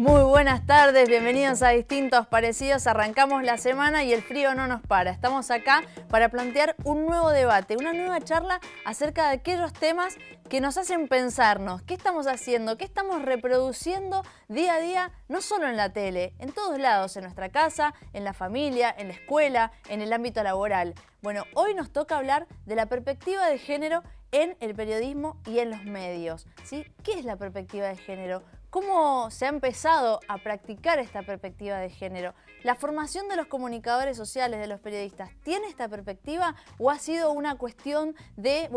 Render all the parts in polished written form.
Muy buenas tardes, bienvenidos a Distintos Parecidos. Arrancamos la semana y el frío no nos para. Estamos acá para plantear un nuevo debate, una nueva charla acerca de aquellos temas que nos hacen pensarnos qué estamos haciendo, qué estamos reproduciendo día a día, no solo en la tele, en todos lados, en nuestra casa, en la familia, en la escuela, en el ámbito laboral. Bueno, hoy nos toca hablar de la perspectiva de género en el periodismo y en los medios, ¿sí? ¿Qué es la perspectiva de género? ¿Cómo se ha empezado a practicar esta perspectiva de género? ¿La formación de los comunicadores sociales, de los periodistas, tiene esta perspectiva o ha sido una cuestión de,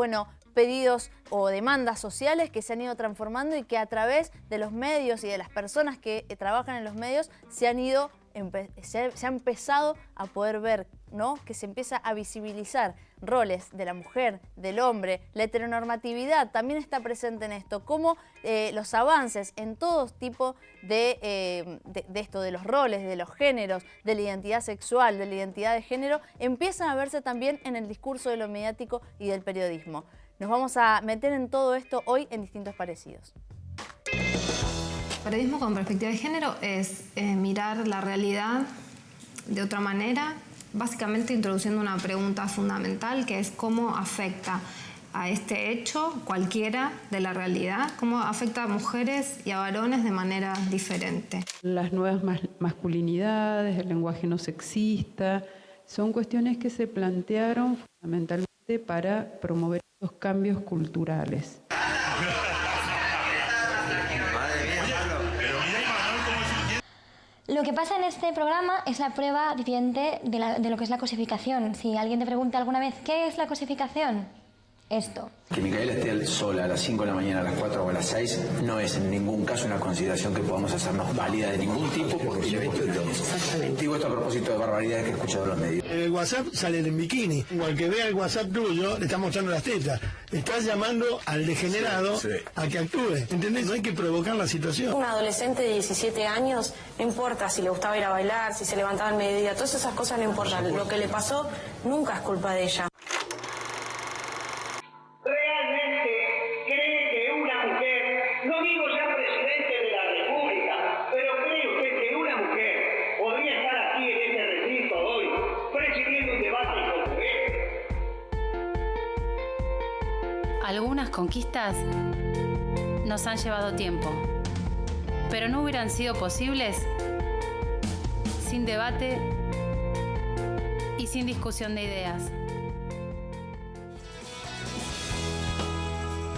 pedidos o demandas sociales que se han ido transformando y que a través de los medios y de las personas que trabajan en los medios se ha empezado a poder ver, ¿no? Que se empieza a visibilizar roles de la mujer, del hombre, la heteronormatividad también está presente en esto, cómo los avances en todo tipo de esto, de los roles, de los géneros, de la identidad sexual, de la identidad de género, empiezan a verse también en el discurso de lo mediático y del periodismo. Nos vamos a meter en todo esto hoy en Distintos Parecidos. Periodismo con perspectiva de género es mirar la realidad de otra manera, básicamente introduciendo una pregunta fundamental que es cómo afecta a este hecho cualquiera de la realidad, cómo afecta a mujeres y a varones de manera diferente. Las nuevas masculinidades, el lenguaje no sexista, son cuestiones que se plantearon fundamentalmente para promover los cambios culturales. Lo que pasa en este programa es la prueba viviente de lo que es la cosificación. Si alguien te pregunta alguna vez, ¿qué es la cosificación? Esto. Que Micaela esté sola a las 5 de la mañana, a las 4 o a las 6 no es en ningún caso una consideración que podamos hacernos válida de ningún tipo, porque digo esto a propósito de barbaridades que he escuchado en los medios. En el WhatsApp salen en bikini. Igual que vea el WhatsApp tuyo, le está mostrando las tetas. Estás llamando al degenerado a que actúe. ¿Entendés? No hay que provocar la situación. Un adolescente de 17 años, no importa si le gustaba ir a bailar, si se levantaba al mediodía, todas esas cosas no importan. Lo que le pasó nunca es culpa de ella. Algunas conquistas nos han llevado tiempo, pero no hubieran sido posibles sin debate y sin discusión de ideas.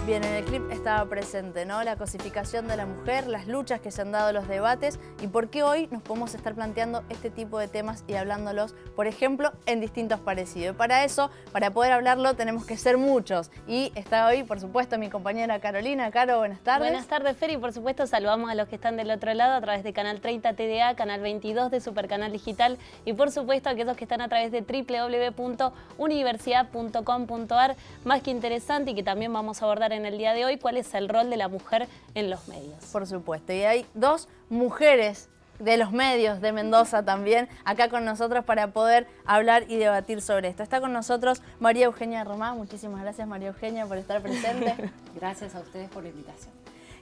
Bien, en el clip estaba presente, ¿no? La cosificación de la mujer, las luchas que se han dado, los debates y por qué hoy nos podemos estar planteando este tipo de temas y hablándolos, por ejemplo, en Distintos Parecidos. Y para eso, para poder hablarlo, tenemos que ser muchos. Y está hoy, por supuesto, mi compañera Carolina. Caro, buenas tardes. Buenas tardes, Fer, y por supuesto saludamos a los que están del otro lado a través de Canal 30 TDA, Canal 22 de Supercanal Digital y por supuesto a aquellos que están a través de www.universidad.com.ar. Más que interesante y que también vamos a abordar en el día de hoy, cuál es el rol de la mujer en los medios. Por supuesto, y hay dos mujeres de los medios de Mendoza también acá con nosotros para poder hablar y debatir sobre esto. Está con nosotros María Eugenia Román. Muchísimas gracias, María Eugenia, por estar presente. Gracias a ustedes por la invitación.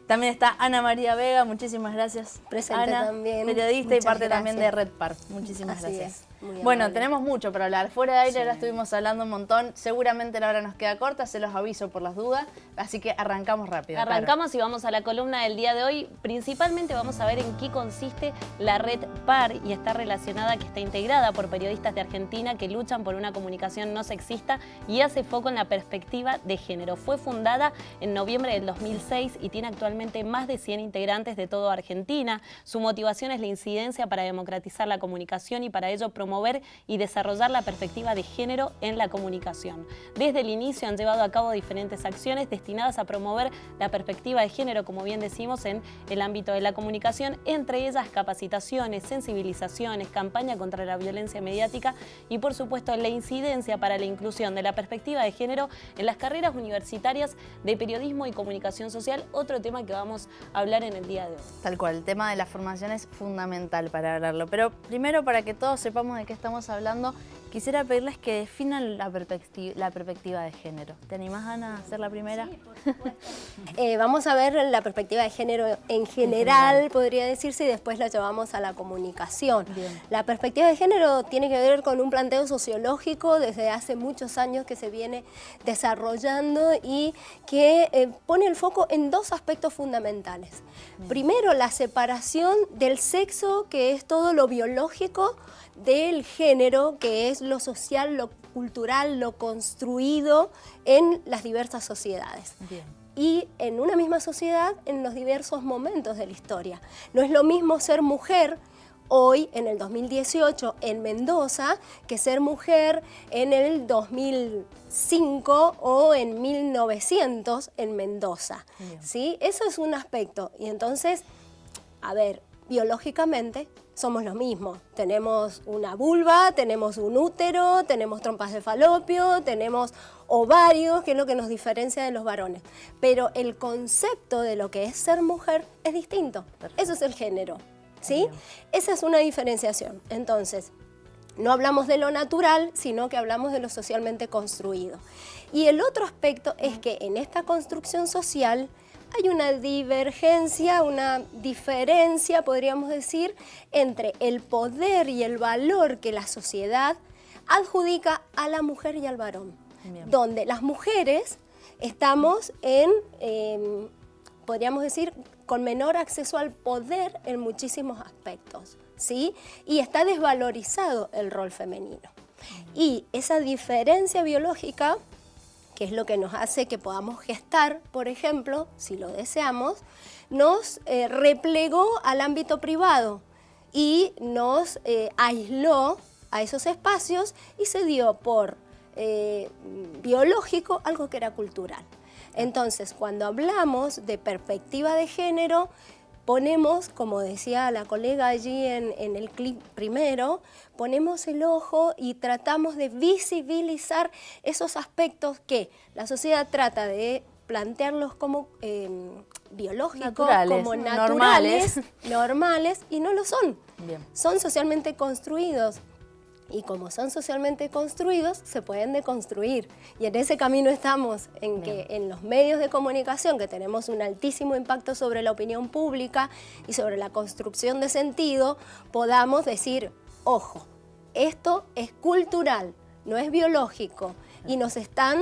También está Ana María Vega, muchísimas gracias. Presente Ana, también. Periodista Muchas y parte gracias. también de Red Park. Muchísimas Así gracias. Bueno, tenemos mucho para hablar. Fuera de aire ahora estuvimos hablando un montón. Seguramente la hora nos queda corta, se los aviso por las dudas. Así que arrancamos rápido. Arrancamos y vamos a la columna del día de hoy. Principalmente vamos a ver en qué consiste la Red PAR y está relacionada, que está integrada por periodistas de Argentina que luchan por una comunicación no sexista y hace foco en la perspectiva de género. Fue fundada en noviembre del 2006 y tiene actualmente más de 100 integrantes de toda Argentina. Su motivación es la incidencia para democratizar la comunicación y para ello promover y desarrollar la perspectiva de género en la comunicación. Desde el inicio han llevado a cabo diferentes acciones destinadas a promover la perspectiva de género, como bien decimos, en el ámbito de la comunicación, entre ellas capacitaciones, sensibilizaciones, campaña contra la violencia mediática y, por supuesto, la incidencia para la inclusión de la perspectiva de género en las carreras universitarias de periodismo y comunicación social, otro tema que vamos a hablar en el día de hoy. Tal cual, el tema de la formación es fundamental para hablarlo. Pero primero, para que todos sepamos de qué estamos hablando, quisiera pedirles que definan la perspectiva de género. ¿Te animás, Ana, a hacer la primera? Sí, por supuesto. Vamos a ver la perspectiva de género en general, podría decirse, y después la llevamos a la comunicación. Bien. La perspectiva de género tiene que ver con un planteo sociológico desde hace muchos años que se viene desarrollando y que pone el foco en dos aspectos fundamentales. Primero, la separación del sexo, que es todo lo biológico, del género, que es lo social, lo cultural, lo construido en las diversas sociedades. Bien. Y en una misma sociedad, en los diversos momentos de la historia. No es lo mismo ser mujer hoy, en el 2018, en Mendoza, que ser mujer en el 2005 o en 1900 en Mendoza. ¿Sí? Eso es un aspecto. Y entonces, a ver, biológicamente somos lo mismo. Tenemos una vulva, tenemos un útero, tenemos trompas de falopio, tenemos ovarios, que es lo que nos diferencia de los varones. Pero el concepto de lo que es ser mujer es distinto. Perfecto. Eso es el género, ¿sí? Esa es una diferenciación. Entonces, no hablamos de lo natural, sino que hablamos de lo socialmente construido. Y el otro aspecto es que en esta construcción social hay una divergencia, una diferencia, podríamos decir, entre el poder y el valor que la sociedad adjudica a la mujer y al varón. Bien. Donde las mujeres estamos en, podríamos decir, con menor acceso al poder en muchísimos aspectos, ¿sí? Y está desvalorizado el rol femenino. Y esa diferencia biológica, que es lo que nos hace que podamos gestar, por ejemplo, si lo deseamos, nos replegó al ámbito privado y nos aisló a esos espacios y se dio por biológico algo que era cultural. Entonces, cuando hablamos de perspectiva de género, ponemos, como decía la colega allí en el clip primero, ponemos el ojo y tratamos de visibilizar esos aspectos que la sociedad trata de plantearlos como biológicos, como naturales, y no lo son. Bien. Son socialmente construidos. Y como son socialmente construidos, se pueden deconstruir. Y en ese camino estamos, en que en los medios de comunicación, que tenemos un altísimo impacto sobre la opinión pública y sobre la construcción de sentido, podamos decir, ojo, esto es cultural, no es biológico. Y nos están,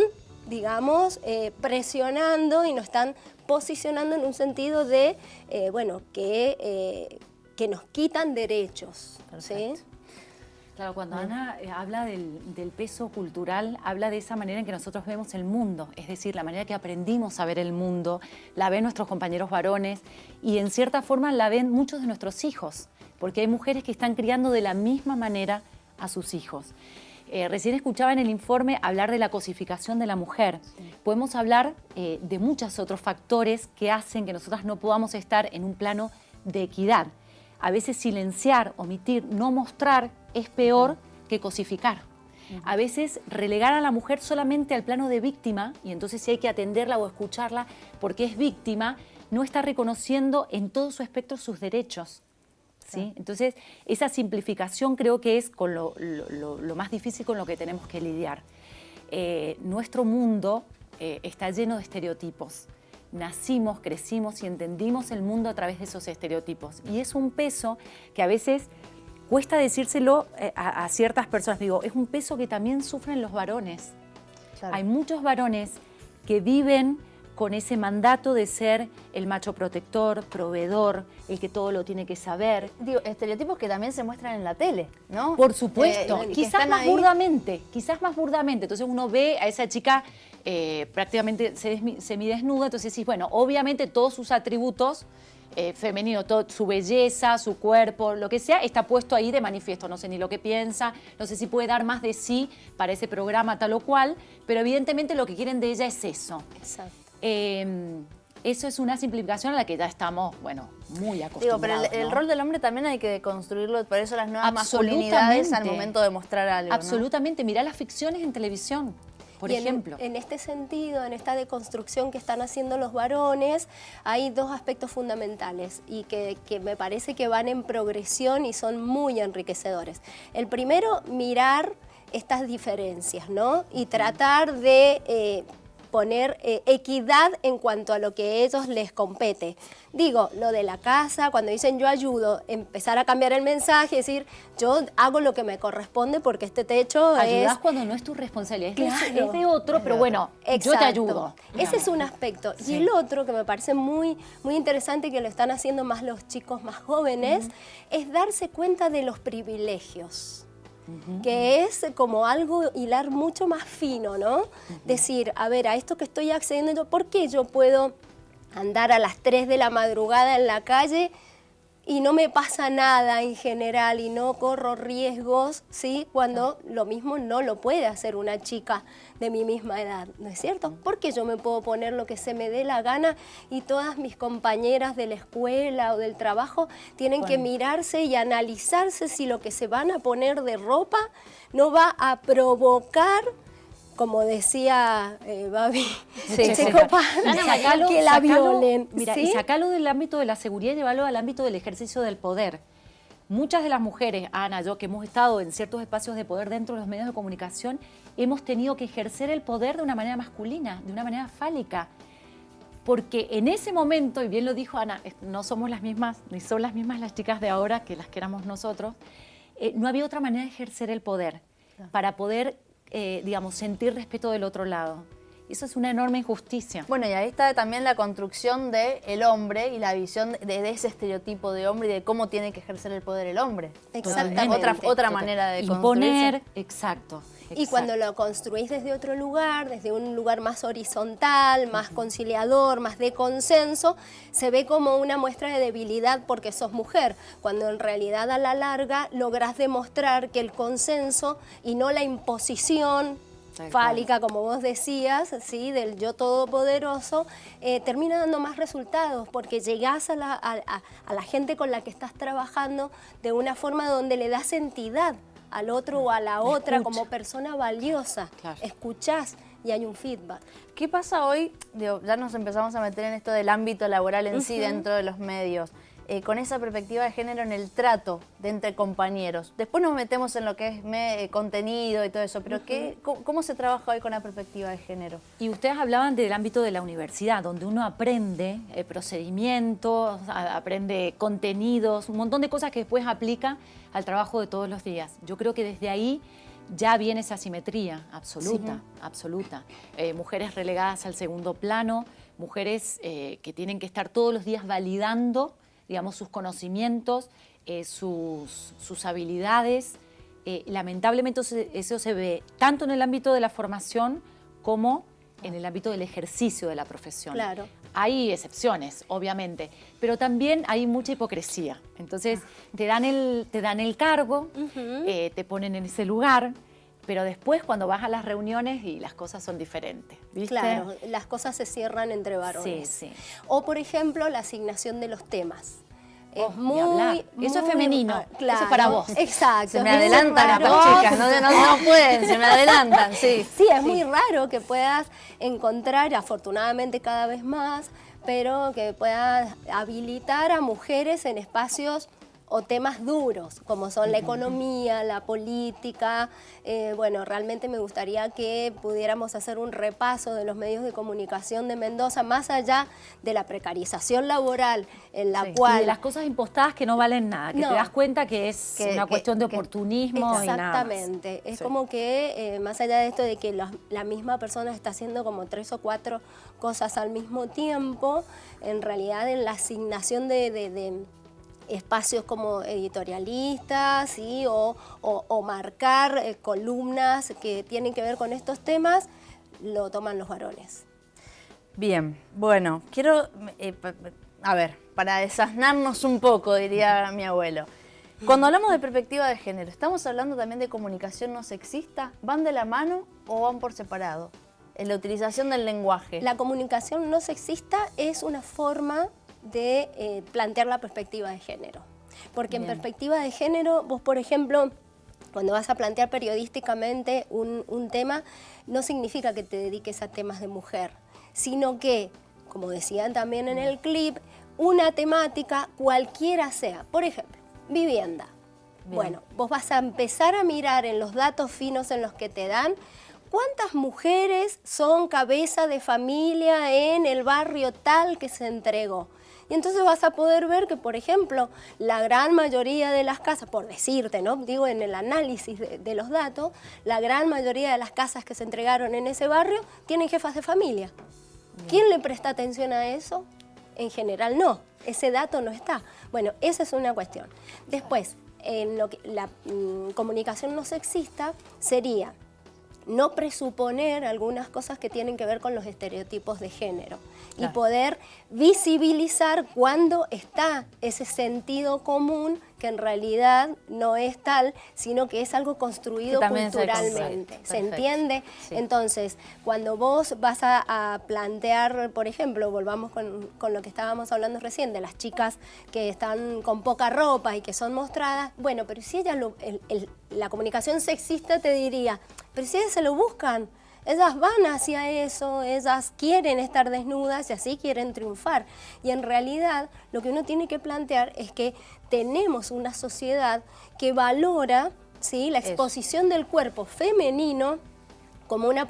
digamos, presionando y nos están posicionando en un sentido de, bueno, que nos quitan derechos. ¿Sí? Claro, cuando Ana habla del peso cultural, habla de esa manera en que nosotros vemos el mundo, es decir, la manera que aprendimos a ver el mundo, la ven nuestros compañeros varones y en cierta forma la ven muchos de nuestros hijos, porque hay mujeres que están criando de la misma manera a sus hijos. Recién escuchaba en el informe hablar de la cosificación de la mujer. Sí. Podemos hablar de muchos otros factores que hacen que nosotras no podamos estar en un plano de equidad. A veces silenciar, omitir, no mostrar es peor que cosificar. A veces relegar a la mujer solamente al plano de víctima, y entonces si hay que atenderla o escucharla porque es víctima, no está reconociendo en todo su espectro sus derechos. ¿Sí? Entonces, esa simplificación creo que es con lo más difícil con lo que tenemos que lidiar. Nuestro mundo está lleno de estereotipos. Nacimos, crecimos y entendimos el mundo a través de esos estereotipos. Y es un peso que a veces cuesta decírselo a ciertas personas. Digo, es un peso que también sufren los varones. Claro. Hay muchos varones que viven con ese mandato de ser el macho protector, proveedor, el que todo lo tiene que saber. Digo, estereotipos que también se muestran en la tele, ¿no? Por supuesto, quizás más burdamente. Entonces uno ve a esa chica prácticamente semidesnuda, entonces sí, bueno, obviamente todos sus atributos femeninos, su belleza, su cuerpo, lo que sea, está puesto ahí de manifiesto. No sé ni lo que piensa, no sé si puede dar más de sí para ese programa tal o cual, pero evidentemente lo que quieren de ella es eso. Exacto. Eso es una simplificación a la que ya estamos, bueno, muy acostumbrados. Digo, pero el rol del hombre también hay que construirlo, por eso las nuevas masculinidades al momento de mostrar algo. Absolutamente, ¿no? Mirá las ficciones en televisión, por ejemplo. En este sentido, en esta deconstrucción que están haciendo los varones, hay dos aspectos fundamentales y que me parece que van en progresión y son muy enriquecedores. El primero, mirar estas diferencias, ¿no? Y tratar de poner equidad en cuanto a lo que a ellos les compete. Digo, lo de la casa, cuando dicen yo ayudo, empezar a cambiar el mensaje, decir yo hago lo que me corresponde porque este techo Ayudás es... cuando no es tu responsabilidad, Claro. es de otro, pero bueno, Exacto. yo te ayudo. Ese es un aspecto. Sí. Y el otro que me parece muy, muy interesante, que lo están haciendo más los chicos más jóvenes, es darse cuenta de los privilegios. Que es como algo hilar mucho más fino, ¿no? Decir, a ver, a esto que estoy accediendo yo, ¿por qué yo puedo andar a las 3 de la madrugada en la calle y no me pasa nada en general y no corro riesgos, ¿sí? Cuando lo mismo no lo puede hacer una chica de mi misma edad, ¿no es cierto? Porque yo me puedo poner lo que se me dé la gana y todas mis compañeras de la escuela o del trabajo tienen que mirarse y analizarse si lo que se van a poner de ropa no va a provocar, como decía Babi, que la violen. Mira, ¿sí? y sacalo del ámbito de la seguridad y llevarlo al ámbito del ejercicio del poder. Muchas de las mujeres, Ana, yo, que hemos estado en ciertos espacios de poder dentro de los medios de comunicación, hemos tenido que ejercer el poder de una manera masculina, de una manera fálica. Porque en ese momento, y bien lo dijo Ana, no somos las mismas, ni son las mismas las chicas de ahora que las que éramos nosotros, no había otra manera de ejercer el poder para poder, digamos, sentir respeto del otro lado. Eso es una enorme injusticia. Bueno, y ahí está también la construcción del hombre y la visión de ese estereotipo de hombre y de cómo tiene que ejercer el poder el hombre. Exactamente. Otra manera de imponer, construirse. Exacto. Y cuando lo construís desde otro lugar, desde un lugar más horizontal, más conciliador, más de consenso, se ve como una muestra de debilidad porque sos mujer, cuando en realidad a la larga lográs demostrar que el consenso y no la imposición fálica, como vos decías, ¿sí? Del yo todopoderoso, termina dando más resultados porque llegás a la gente con la que estás trabajando de una forma donde le das entidad al otro o a la otra como persona valiosa. Claro. Escuchás y hay un feedback. ¿Qué pasa hoy? Digo, ya nos empezamos a meter en esto del ámbito laboral en sí dentro de los medios. Con esa perspectiva de género en el trato de entre compañeros. Después nos metemos en lo que es contenido y todo eso, pero ¿cómo se trabaja hoy con la perspectiva de género? Y ustedes hablaban del ámbito de la universidad, donde uno aprende procedimientos, aprende contenidos, un montón de cosas que después aplica al trabajo de todos los días. Yo creo que desde ahí ya viene esa simetría absoluta, absoluta. Mujeres relegadas al segundo plano, mujeres que tienen que estar todos los días validando, digamos, sus conocimientos, sus habilidades. Lamentablemente eso se ve tanto en el ámbito de la formación como en el ámbito del ejercicio de la profesión. Claro. Hay excepciones, obviamente, pero también hay mucha hipocresía. Entonces, te dan el cargo, te ponen en ese lugar, pero después cuando vas a las reuniones y las cosas son diferentes, ¿viste? Claro, las cosas se cierran entre varones. Sí, sí. O, por ejemplo, la asignación de los temas. Es muy eso es femenino, claro, eso es para vos. Exacto. Se me adelantan estas chicas, no pueden, se me adelantan, sí. Sí, es muy raro que puedas encontrar, afortunadamente cada vez más, pero que puedas habilitar a mujeres en espacios o temas duros, como son la economía, la política. Bueno, realmente me gustaría que pudiéramos hacer un repaso de los medios de comunicación de Mendoza, más allá de la precarización laboral, en la cual... Y de las cosas impostadas que no valen nada, que te das cuenta que es una cuestión de oportunismo y nada más. Exactamente. Es como que, más allá de esto de que la misma persona está haciendo como 3 o 4 cosas al mismo tiempo, en realidad en la asignación de espacios como editorialistas, ¿sí? o marcar columnas que tienen que ver con estos temas, lo toman los varones. Bien, bueno, quiero, a ver, para desasnarnos un poco, diría mi abuelo. Cuando hablamos de perspectiva de género, ¿estamos hablando también de comunicación no sexista? ¿Van de la mano o van por separado? En la utilización del lenguaje. La comunicación no sexista es una forma de plantear la perspectiva de género. Porque en perspectiva de género, vos, por ejemplo, cuando vas a plantear periodísticamente un tema, no significa que te dediques a temas de mujer, sino que, como decían también en el clip, una temática cualquiera sea. Por ejemplo, vivienda. Bien. Bueno, vos vas a empezar a mirar en los datos finos en los que te dan cuántas mujeres son cabeza de familia en el barrio tal que se entregó. Y entonces vas a poder ver que, por ejemplo, la gran mayoría de las casas, por decirte, ¿no? Digo, en el análisis de los datos, la gran mayoría de las casas que se entregaron en ese barrio tienen jefas de familia. Bien. ¿Quién le presta atención a eso? En general no, ese dato no está. Bueno, esa es una cuestión. Después, en lo que la comunicación no sexista sería no presuponer algunas cosas que tienen que ver con los estereotipos de género. Claro. Y poder visibilizar cuando está ese sentido común que en realidad no es tal, sino que es algo construido culturalmente. ¿Se entiende? Sí. Entonces, cuando vos vas a plantear, por ejemplo, volvamos con lo que estábamos hablando recién, de las chicas que están con poca ropa y que son mostradas, bueno, pero si ellas, la comunicación sexista te diría, pero si ellas se lo buscan, ellas van hacia eso, ellas quieren estar desnudas y así quieren triunfar. Y en realidad lo que uno tiene que plantear es que tenemos una sociedad que valora, ¿sí?, la exposición del cuerpo femenino como una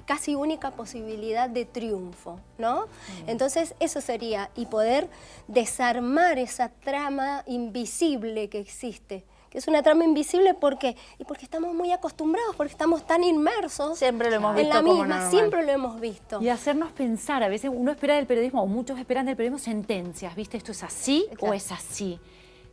casi única posibilidad de triunfo, ¿no? Entonces eso sería, y poder desarmar esa trama invisible que existe. Que es una trama invisible, ¿por qué? Y porque estamos muy acostumbrados, porque estamos tan inmersos siempre lo hemos visto en la misma, siempre lo hemos visto. Y hacernos pensar, a veces uno espera del periodismo, o muchos esperan del periodismo sentencias, ¿viste? ¿Esto es así o es así?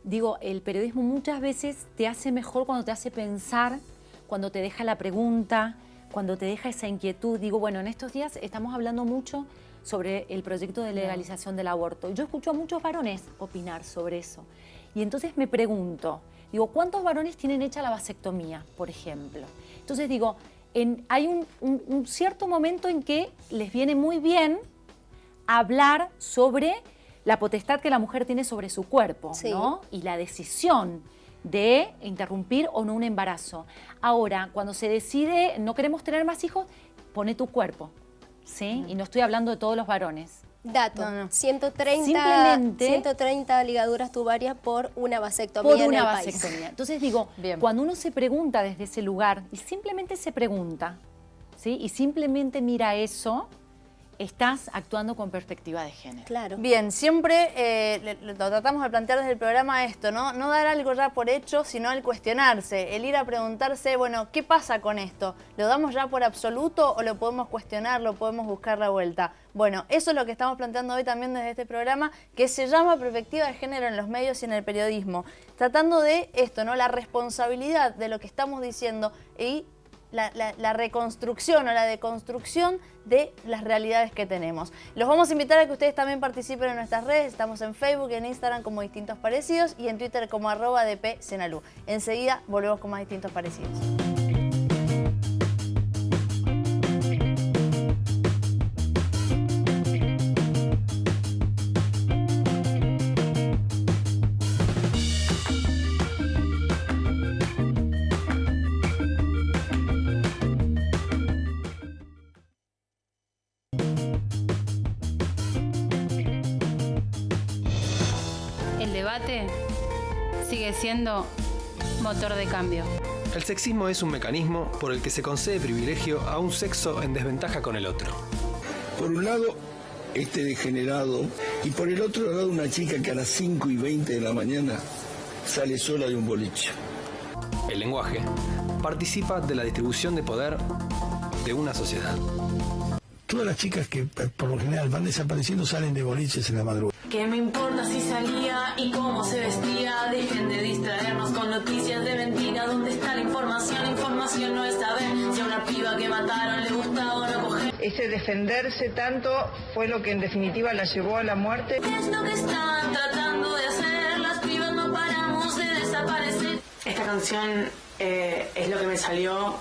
Digo, el periodismo muchas veces te hace mejor cuando te hace pensar, cuando te deja la pregunta, cuando te deja esa inquietud. Digo, bueno, en estos días estamos hablando mucho sobre el proyecto de legalización del aborto. Yo escucho a muchos varones opinar sobre eso. Y entonces me pregunto, digo, ¿cuántos varones tienen hecha la vasectomía, por ejemplo? Entonces digo, hay un cierto momento en que les viene muy bien hablar sobre la potestad que la mujer tiene sobre su cuerpo, sí, ¿no? Y la decisión de interrumpir o no un embarazo. Ahora, cuando se decide, no queremos tener más hijos, pone tu cuerpo, ¿sí? Y no estoy hablando de todos los varones. Dato, 130 ligaduras tubarias por una vasectomía en el país. Entonces digo, cuando uno se pregunta desde ese lugar, y simplemente se pregunta, ¿sí?, y simplemente mira eso, estás actuando con perspectiva de género. Claro. Bien, siempre lo tratamos de plantear desde el programa esto, ¿no? No dar algo ya por hecho, sino el cuestionarse, el ir a preguntarse, bueno, ¿qué pasa con esto? ¿Lo damos ya por absoluto o lo podemos cuestionar, lo podemos buscar la vuelta? Bueno, eso es lo que estamos planteando hoy también desde este programa, que se llama Perspectiva de Género en los medios y en el periodismo. Tratando de esto, ¿no? La responsabilidad de lo que estamos diciendo y la reconstrucción o la deconstrucción de las realidades que tenemos. Los vamos a invitar a que ustedes también participen en nuestras redes. Estamos en Facebook y en Instagram como Distintos Parecidos y en Twitter como @dpsenalú. Enseguida volvemos con más Distintos Parecidos. Sigue siendo motor de cambio. El sexismo es un mecanismo por el que se concede privilegio a un sexo en desventaja con el otro. Por un lado, este degenerado, y por el otro lado una chica que a las 5:20 de la mañana sale sola de un boliche. El lenguaje participa de la distribución de poder de una sociedad. Todas las chicas que por lo general van desapareciendo salen de boliches en la madrugada. ¿Qué me importa si salía y cómo se vestía? Dejen de distraernos con noticias de mentira. ¿Dónde está la información? La información no es saber si a una piba que mataron le gustaba o no coger. Ese defenderse tanto fue lo que en definitiva la llevó a la muerte. ¿Qué es lo que están tratando de hacer? Las pibas no paramos de desaparecer. Esta canción es lo que me salió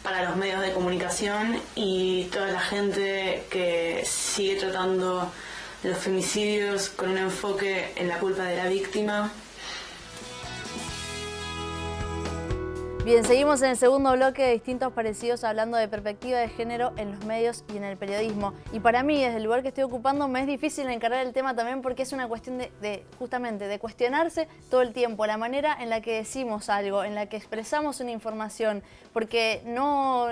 para los medios de comunicación y toda la gente que sigue tratando los femicidios con un enfoque en la culpa de la víctima. Bien, seguimos en el segundo bloque de Distintos Parecidos hablando de perspectiva de género en los medios y en el periodismo. Y para mí, desde el lugar que estoy ocupando, me es difícil encarar el tema también porque es una cuestión justamente de cuestionarse todo el tiempo la manera en la que decimos algo, en la que expresamos una información, porque no...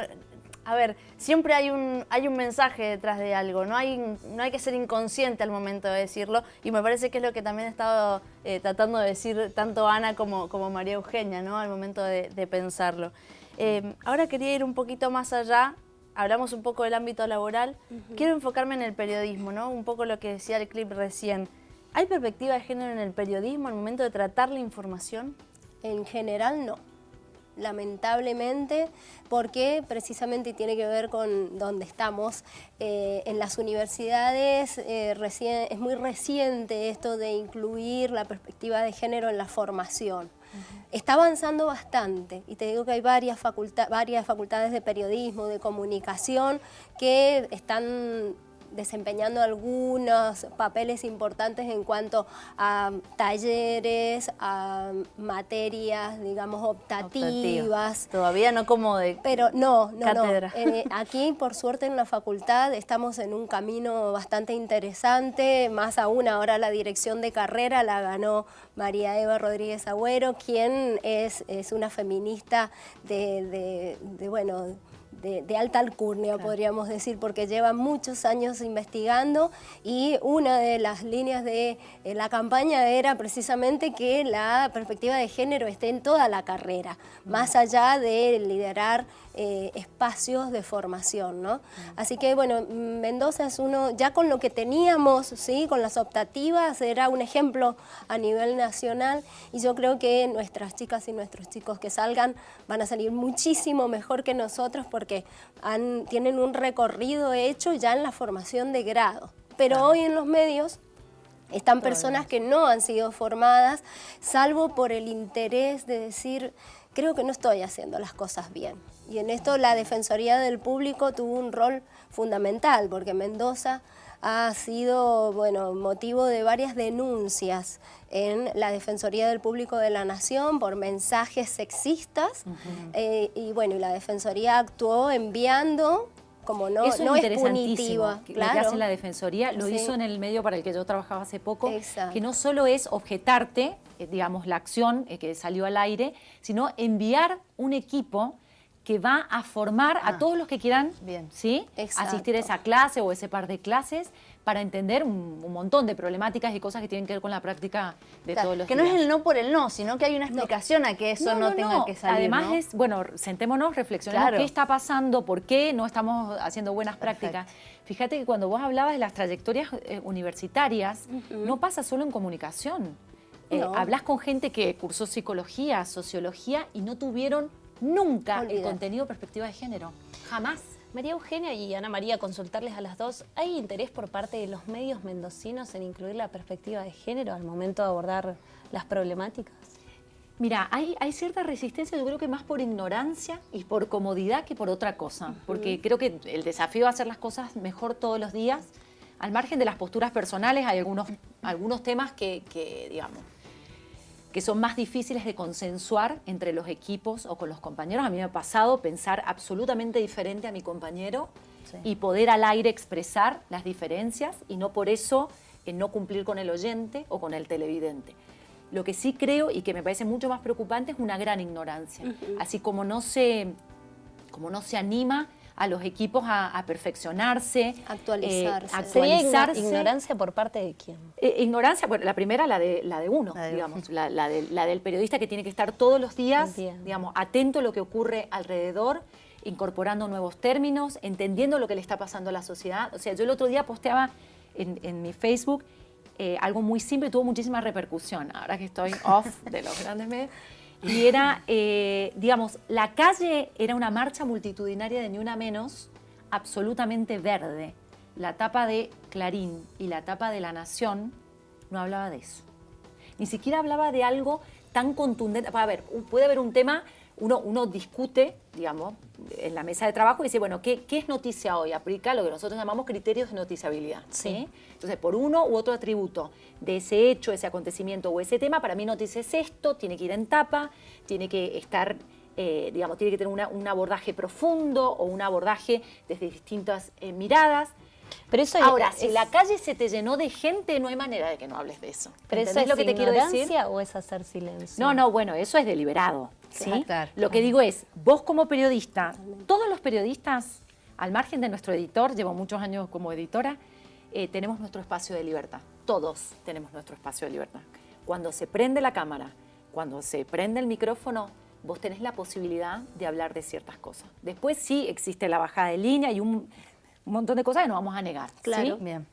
A ver, siempre hay un mensaje detrás de algo, no hay que ser inconsciente al momento de decirlo, y me parece que es lo que también he estado tratando de decir tanto Ana como María Eugenia, ¿no? Al momento de pensarlo. Ahora quería ir un poquito más allá, hablamos un poco del ámbito laboral, quiero enfocarme en el periodismo, ¿no? Un poco lo que decía el clip recién. ¿Hay perspectiva de género en el periodismo al momento de tratar la información? En general no. Lamentablemente, porque precisamente tiene que ver con donde estamos. En las universidades es muy reciente esto de incluir la perspectiva de género en la formación. Está avanzando bastante y te digo que hay varias facultades de periodismo, de comunicación que están desempeñando algunos papeles importantes en cuanto a talleres, a materias, digamos, optativas. Todavía no como de Pero no. cátedra. Aquí, por suerte, en la facultad estamos en un camino bastante interesante, más aún ahora la dirección de carrera la ganó María Eva Rodríguez Agüero, quien es una feminista de alta alcurnia, claro, podríamos decir, porque lleva muchos años investigando y una de las líneas de la campaña era precisamente que la perspectiva de género esté en toda la carrera, más allá de liderar espacios de formación, ¿no? Así que, bueno, Mendoza es uno, ya con lo que teníamos, ¿sí? Con las optativas, era un ejemplo a nivel nacional y yo creo que nuestras chicas y nuestros chicos que salgan van a salir muchísimo mejor que nosotros porque tienen un recorrido hecho ya en la formación de grado. Pero hoy en los medios están personas que no han sido formadas, salvo por el interés de decir, creo que no estoy haciendo las cosas bien. Y en esto la Defensoría del Público tuvo un rol fundamental, porque Mendoza ha sido, bueno, motivo de varias denuncias en la Defensoría del Público de la Nación por mensajes sexistas. Y bueno, y la Defensoría actuó enviando, como no es punitiva. Claro. Lo que hace la Defensoría, lo hizo en el medio para el que yo trabajaba hace poco, que no solo es objetarte, digamos, la acción que salió al aire, sino enviar un equipo que va a formar a todos los que quieran, ¿sí? Asistir a esa clase o ese par de clases para entender un montón de problemáticas y cosas que tienen que ver con la práctica de todos los días. Que no es el no por el no, sino que hay una explicación a que eso no tenga que salir. Además es, bueno, sentémonos, reflexionemos qué está pasando, por qué no estamos haciendo buenas prácticas. Fíjate que cuando vos hablabas de las trayectorias universitarias, no pasa solo en comunicación. Hablas con gente que cursó psicología, sociología y no tuvieron nunca el contenido perspectiva de género. Jamás. María Eugenia y Ana María, consultarles a las dos, ¿hay interés por parte de los medios mendocinos en incluir la perspectiva de género al momento de abordar las problemáticas? Mira, hay cierta resistencia, yo creo que más por ignorancia y por comodidad que por otra cosa, porque creo que el desafío de hacer las cosas mejor todos los días, al margen de las posturas personales, hay algunos temas que digamos, que son más difíciles de consensuar entre los equipos o con los compañeros. A mí me ha pasado pensar absolutamente diferente a mi compañero y poder al aire expresar las diferencias y no por eso no cumplir con el oyente o con el televidente. Lo que sí creo y que me parece mucho más preocupante es una gran ignorancia. Así como no se anima a los equipos a perfeccionarse, actualizarse. ¿Sería ignorancia por parte de quién? Ignorancia, bueno, la primera, la de uno, digamos, la del periodista que tiene que estar todos los días, digamos, atento a lo que ocurre alrededor, incorporando nuevos términos, entendiendo lo que le está pasando a la sociedad. O sea, yo el otro día posteaba en mi Facebook algo muy simple y tuvo muchísima repercusión, ahora que estoy off de los grandes medios. Y era, digamos, la calle era una marcha multitudinaria de Ni Una Menos, absolutamente verde. La tapa de Clarín y la tapa de La Nación no hablaba de eso. Ni siquiera hablaba de algo tan contundente. A ver, puede haber un tema, uno discute, digamos, en la mesa de trabajo y dice, bueno, ¿qué es noticia hoy? Aplica lo que nosotros llamamos criterios de noticiabilidad. ¿Sí? Entonces, por uno u otro atributo de ese hecho, ese acontecimiento o ese tema, para mí noticia es esto, tiene que ir en tapa, tiene que estar digamos, tiene que tener un abordaje profundo o un abordaje desde distintas miradas. Pero eso ahora, si la calle se te llenó de gente, no hay manera de que no hables de eso. ¿Pero eso ¿Entendés es lo que te quiero decir? ignorancia o es hacer silencio? No, bueno, eso es deliberado, ¿sí? Claro. Lo que digo es, vos como periodista, todos los periodistas, al margen de nuestro editor, llevo muchos años como editora, tenemos nuestro espacio de libertad. Todos tenemos nuestro espacio de libertad. Cuando se prende la cámara, cuando se prende el micrófono, vos tenés la posibilidad de hablar de ciertas cosas. Después sí existe la bajada de línea y un montón de cosas que no vamos a negar. Claro. ¿sí? Bien.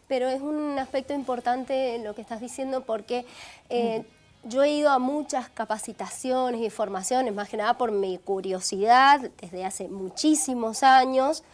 Pero es un aspecto importante lo que estás diciendo porque yo he ido a muchas capacitaciones y formaciones, más que nada por mi curiosidad desde hace muchísimos años.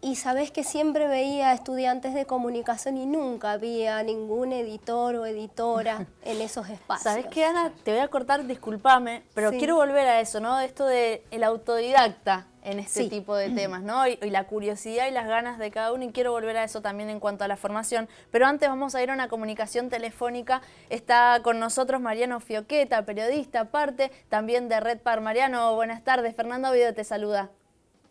Y sabés que siempre veía estudiantes de comunicación y nunca había ningún editor o editora en esos espacios. ¿Sabés qué, Ana? Te voy a cortar, discúlpame, pero Sí. quiero volver a eso, ¿no? Esto de el autodidacta en este Sí. tipo de temas, ¿no? Y la curiosidad y las ganas de cada uno, y quiero volver a eso también en cuanto a la formación. Pero antes vamos a ir a una comunicación telefónica. Está con nosotros Mariano Fioqueta, periodista, parte también de Red Par. Mariano, buenas tardes. Fernando Oviedo te saluda.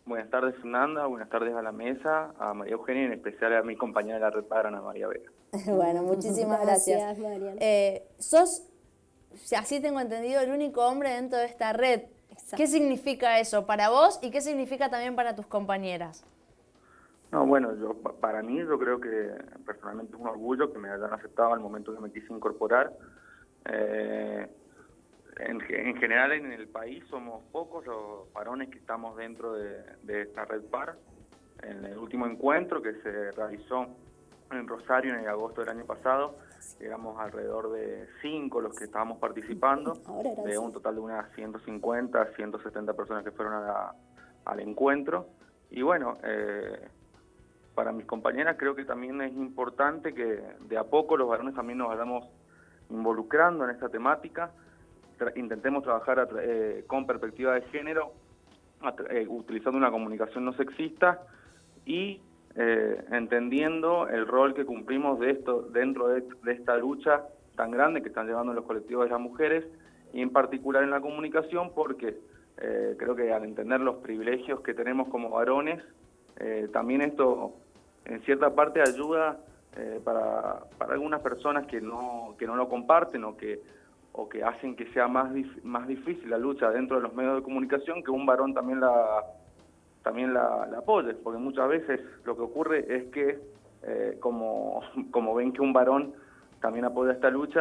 Buenas tardes, Fernanda. Buenas tardes a la mesa, a María Eugenia y en especial a mi compañera de la Red Par, Ana María Vega. Bueno, muchísimas gracias. Mariano. Sos, así tengo entendido, el único hombre dentro de esta red. Exacto. ¿Qué significa eso para vos y qué significa también para tus compañeras? No, bueno, para mí yo creo que personalmente es un orgullo que me hayan aceptado al momento que me quise incorporar. En general en el país somos pocos los varones que estamos dentro de esta Red Par. En el último encuentro que se realizó en Rosario en el agosto del año pasado, éramos alrededor de 5 los que estábamos participando, de un total de unas 150, 170 personas que fueron al encuentro. Y bueno, para mis compañeras creo que también es importante que de a poco los varones también nos vayamos involucrando en esta temática, intentemos trabajar con perspectiva de género, utilizando una comunicación no sexista y entendiendo el rol que cumplimos dentro de esta lucha tan grande que están llevando los colectivos de las mujeres y en particular en la comunicación, porque creo que al entender los privilegios que tenemos como varones, también esto en cierta parte ayuda para algunas personas que no lo comparten o que hacen que sea más difícil la lucha dentro de los medios de comunicación, que un varón también la apoye, porque muchas veces lo que ocurre es que como ven que un varón también apoya esta lucha,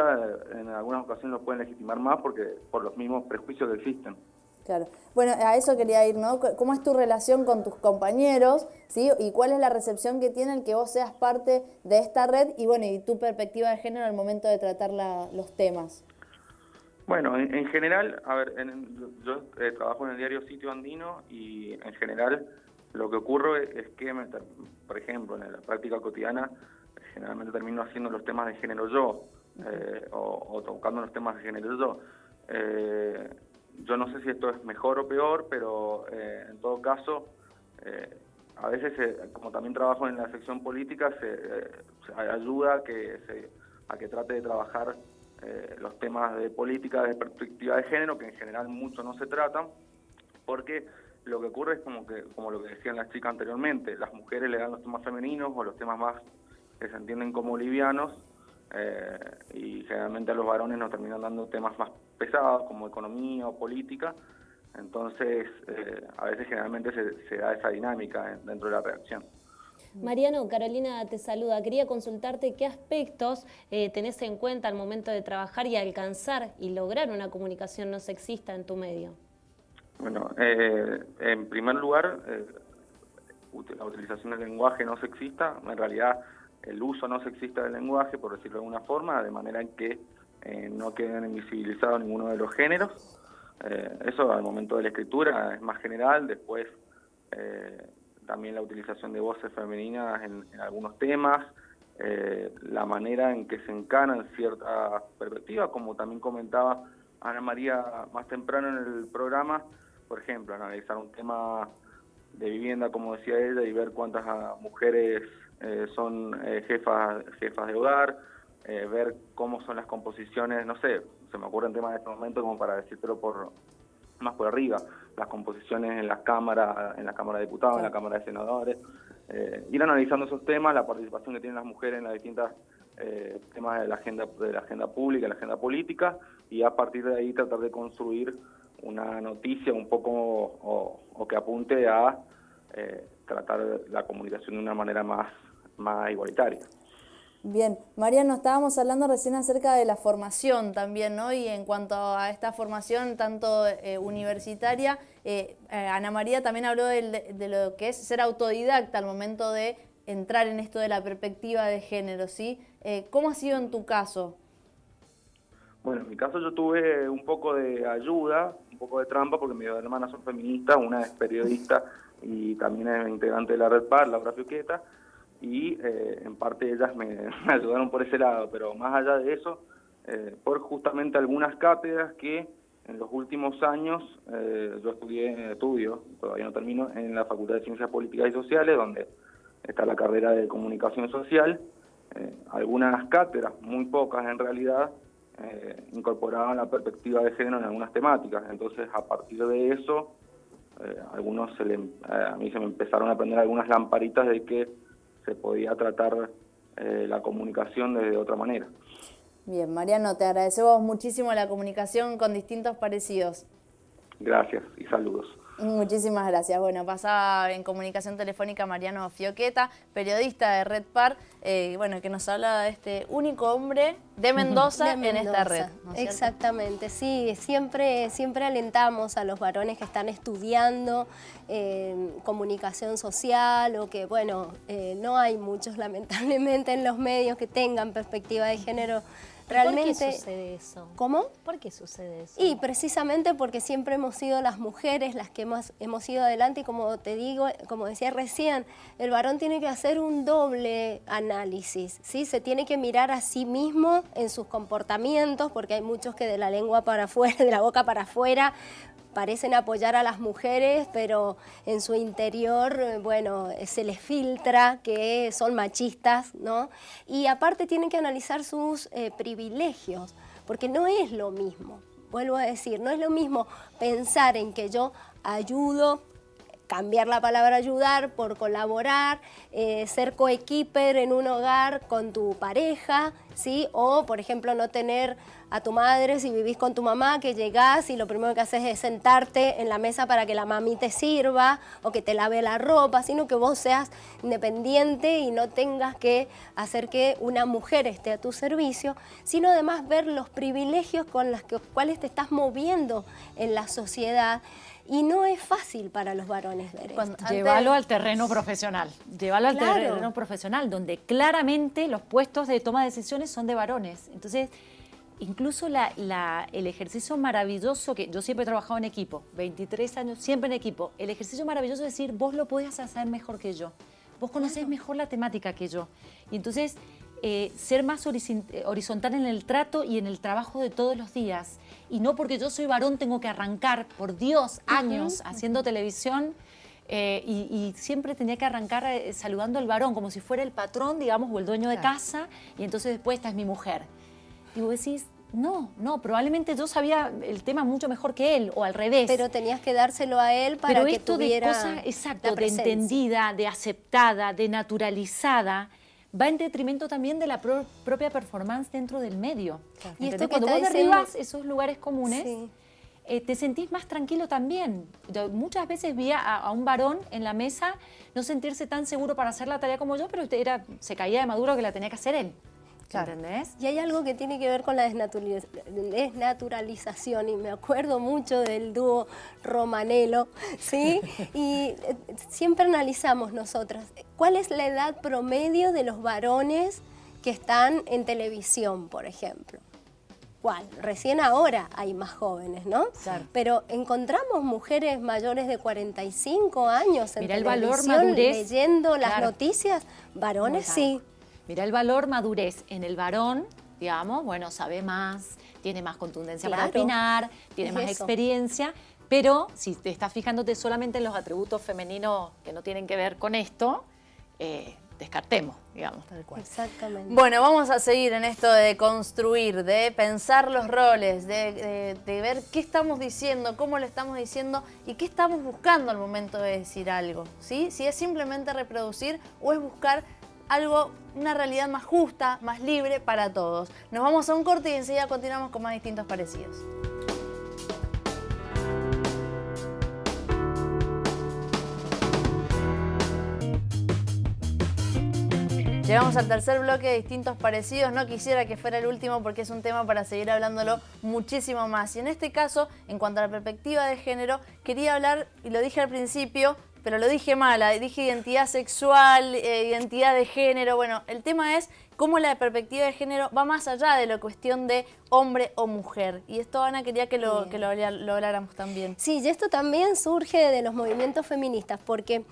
en algunas ocasiones lo pueden legitimar más por los mismos prejuicios que existen. Claro. Bueno, a eso quería ir, ¿no? ¿Cómo es tu relación con tus compañeros, ¿sí? Y cuál es la recepción que tienen que vos seas parte de esta red y, bueno, y tu perspectiva de género al momento de tratar los temas? Bueno, en general, a ver, yo trabajo en el diario Sitio Andino y en general lo que ocurre es que, por ejemplo, en la práctica cotidiana, generalmente termino haciendo los temas de género yo, o tocando los temas de género yo. Yo no sé si esto es mejor o peor, pero en todo caso, a veces, como también trabajo en la sección política, se ayuda a que trate de trabajar los temas de política desde perspectiva de género, que en general mucho no se tratan, porque lo que ocurre es como lo que decían las chicas anteriormente, las mujeres le dan los temas femeninos o los temas más que se entienden como livianos, y generalmente a los varones nos terminan dando temas más pesados como economía o política. Entonces a veces generalmente se da esa dinámica dentro de la redacción. Mariano, Carolina te saluda. Quería consultarte qué aspectos tenés en cuenta al momento de trabajar y alcanzar y lograr una comunicación no sexista en tu medio. Bueno, en primer lugar, la utilización del lenguaje no sexista, en realidad el uso no sexista del lenguaje, por decirlo de alguna forma, de manera en que no queden invisibilizados ninguno de los géneros. Eso al momento de la escritura es más general, después también la utilización de voces femeninas en algunos temas, la manera en que se encaran ciertas perspectivas, como también comentaba Ana María más temprano en el programa, por ejemplo, analizar un tema de vivienda, como decía ella, y ver cuántas mujeres son jefas de hogar, ver cómo son las composiciones, no sé, se me ocurren temas en este momento como para decírtelo por más por arriba, las composiciones en la Cámara de Diputados, en la Cámara de Senadores, ir analizando esos temas, la participación que tienen las mujeres en las distintas temas de la agenda pública, la agenda política, y a partir de ahí tratar de construir una noticia un poco o que apunte a tratar la comunicación de una manera más igualitaria. Bien, Mariano, estábamos hablando recién acerca de la formación también, ¿no? Y en cuanto a esta formación tanto universitaria, Ana María también habló de lo que es ser autodidacta al momento de entrar en esto de la perspectiva de género, ¿sí? ¿Cómo ha sido en tu caso? Bueno, en mi caso yo tuve un poco de ayuda, un poco de trampa, porque mis dos hermanas son feministas, una es periodista y también es integrante de la Red PAR, Laura Fiuqueta, y en parte ellas me ayudaron por ese lado, pero más allá de eso, por justamente algunas cátedras que en los últimos años yo estudio, todavía no termino, en la Facultad de Ciencias Políticas y Sociales, donde está la carrera de Comunicación Social. Algunas cátedras, muy pocas en realidad, incorporaban la perspectiva de género en algunas temáticas. Entonces, a partir de eso, a mí se me empezaron a prender algunas lamparitas de que se podía tratar la comunicación de otra manera. Bien, Mariano, te agradecemos muchísimo la comunicación con distintos parecidos. Gracias y saludos. Muchísimas gracias. Bueno, pasaba en comunicación telefónica Mariano Fiuqueta, periodista de Red PAR, bueno, que nos habla de este único hombre de Mendoza, en esta red, ¿no es cierto? Exactamente, sí, siempre alentamos a los varones que están estudiando comunicación social o que, bueno, no hay muchos lamentablemente en los medios que tengan perspectiva de género. Realmente, ¿por qué sucede eso? ¿Cómo? ¿Por qué sucede eso? Y precisamente porque siempre hemos sido las mujeres las que hemos ido adelante y como te digo, como decía recién, el varón tiene que hacer un doble análisis, ¿sí? Se tiene que mirar a sí mismo en sus comportamientos, porque hay muchos que de la lengua para afuera, de la boca para afuera, parecen apoyar a las mujeres, pero en su interior, bueno, se les filtra que son machistas, ¿no? Y aparte tienen que analizar sus privilegios, porque no es lo mismo, vuelvo a decir, no es lo mismo pensar en que yo ayudo, cambiar la palabra ayudar por colaborar, ser coequiper en un hogar con tu pareja, ¿sí? O, por ejemplo, no tener a tu madre si vivís con tu mamá, que llegás y lo primero que haces es sentarte en la mesa para que la mami te sirva o que te lave la ropa, sino que vos seas independiente y no tengas que hacer que una mujer esté a tu servicio, sino además ver los privilegios con los cuales te estás moviendo en la sociedad. Y no es fácil para los varones ver esto. Llévalo al terreno profesional, terreno profesional, donde claramente los puestos de toma de decisiones son de varones. Entonces, incluso el ejercicio maravilloso, que yo siempre he trabajado en equipo, 23 años, siempre en equipo, el ejercicio maravilloso es decir, vos lo podés hacer mejor que yo, vos conocés mejor la temática que yo. Y entonces, ser más horizontal en el trato y en el trabajo de todos los días. Y no porque yo soy varón tengo que arrancar, por Dios, años haciendo televisión y siempre tenía que arrancar saludando al varón como si fuera el patrón, digamos, o el dueño de casa, y entonces después esta es mi mujer. Y vos decís, no, probablemente yo sabía el tema mucho mejor que él, o al revés. Pero tenías que dárselo a él para que tuviera de cosa, exacto, de entendida, de aceptada, de naturalizada, va en detrimento también de la propia performance dentro del medio. Claro. Y esto cuando vos derribas esos lugares comunes, te sentís más tranquilo también. Yo muchas veces vi a un varón en la mesa no sentirse tan seguro para hacer la tarea como yo, pero se caía de maduro que la tenía que hacer él. Claro. ¿Entendés? Y hay algo que tiene que ver con la desnaturalización, y me acuerdo mucho del dúo Romanello, ¿sí? Y siempre analizamos nosotras, ¿cuál es la edad promedio de los varones que están en televisión, por ejemplo? ¿Cuál? Recién ahora hay más jóvenes, ¿no? Claro. Pero encontramos mujeres mayores de 45 años en televisión, el valor madurez, leyendo las noticias, varones sí. Mira el valor madurez en el varón, digamos, bueno, sabe más, tiene más contundencia para opinar, tiene más experiencia, pero si te estás fijándote solamente en los atributos femeninos que no tienen que ver con esto, descartemos, digamos. Tal cual. Exactamente. Bueno, vamos a seguir en esto de construir, de pensar los roles, de ver qué estamos diciendo, cómo lo estamos diciendo y qué estamos buscando al momento de decir algo, ¿sí? Si es simplemente reproducir o es buscar algo, una realidad más justa, más libre para todos. Nos vamos a un corte y enseguida continuamos con más distintos parecidos. Llegamos al tercer bloque de distintos parecidos. No quisiera que fuera el último porque es un tema para seguir hablándolo muchísimo más. Y en este caso, en cuanto a la perspectiva de género, quería hablar, y lo dije al principio, pero lo dije mal, dije identidad sexual, identidad de género. Bueno, el tema es cómo la perspectiva de género va más allá de la cuestión de hombre o mujer. Y esto, Ana, quería que lo habláramos también. Sí, y esto también surge de los movimientos feministas, porque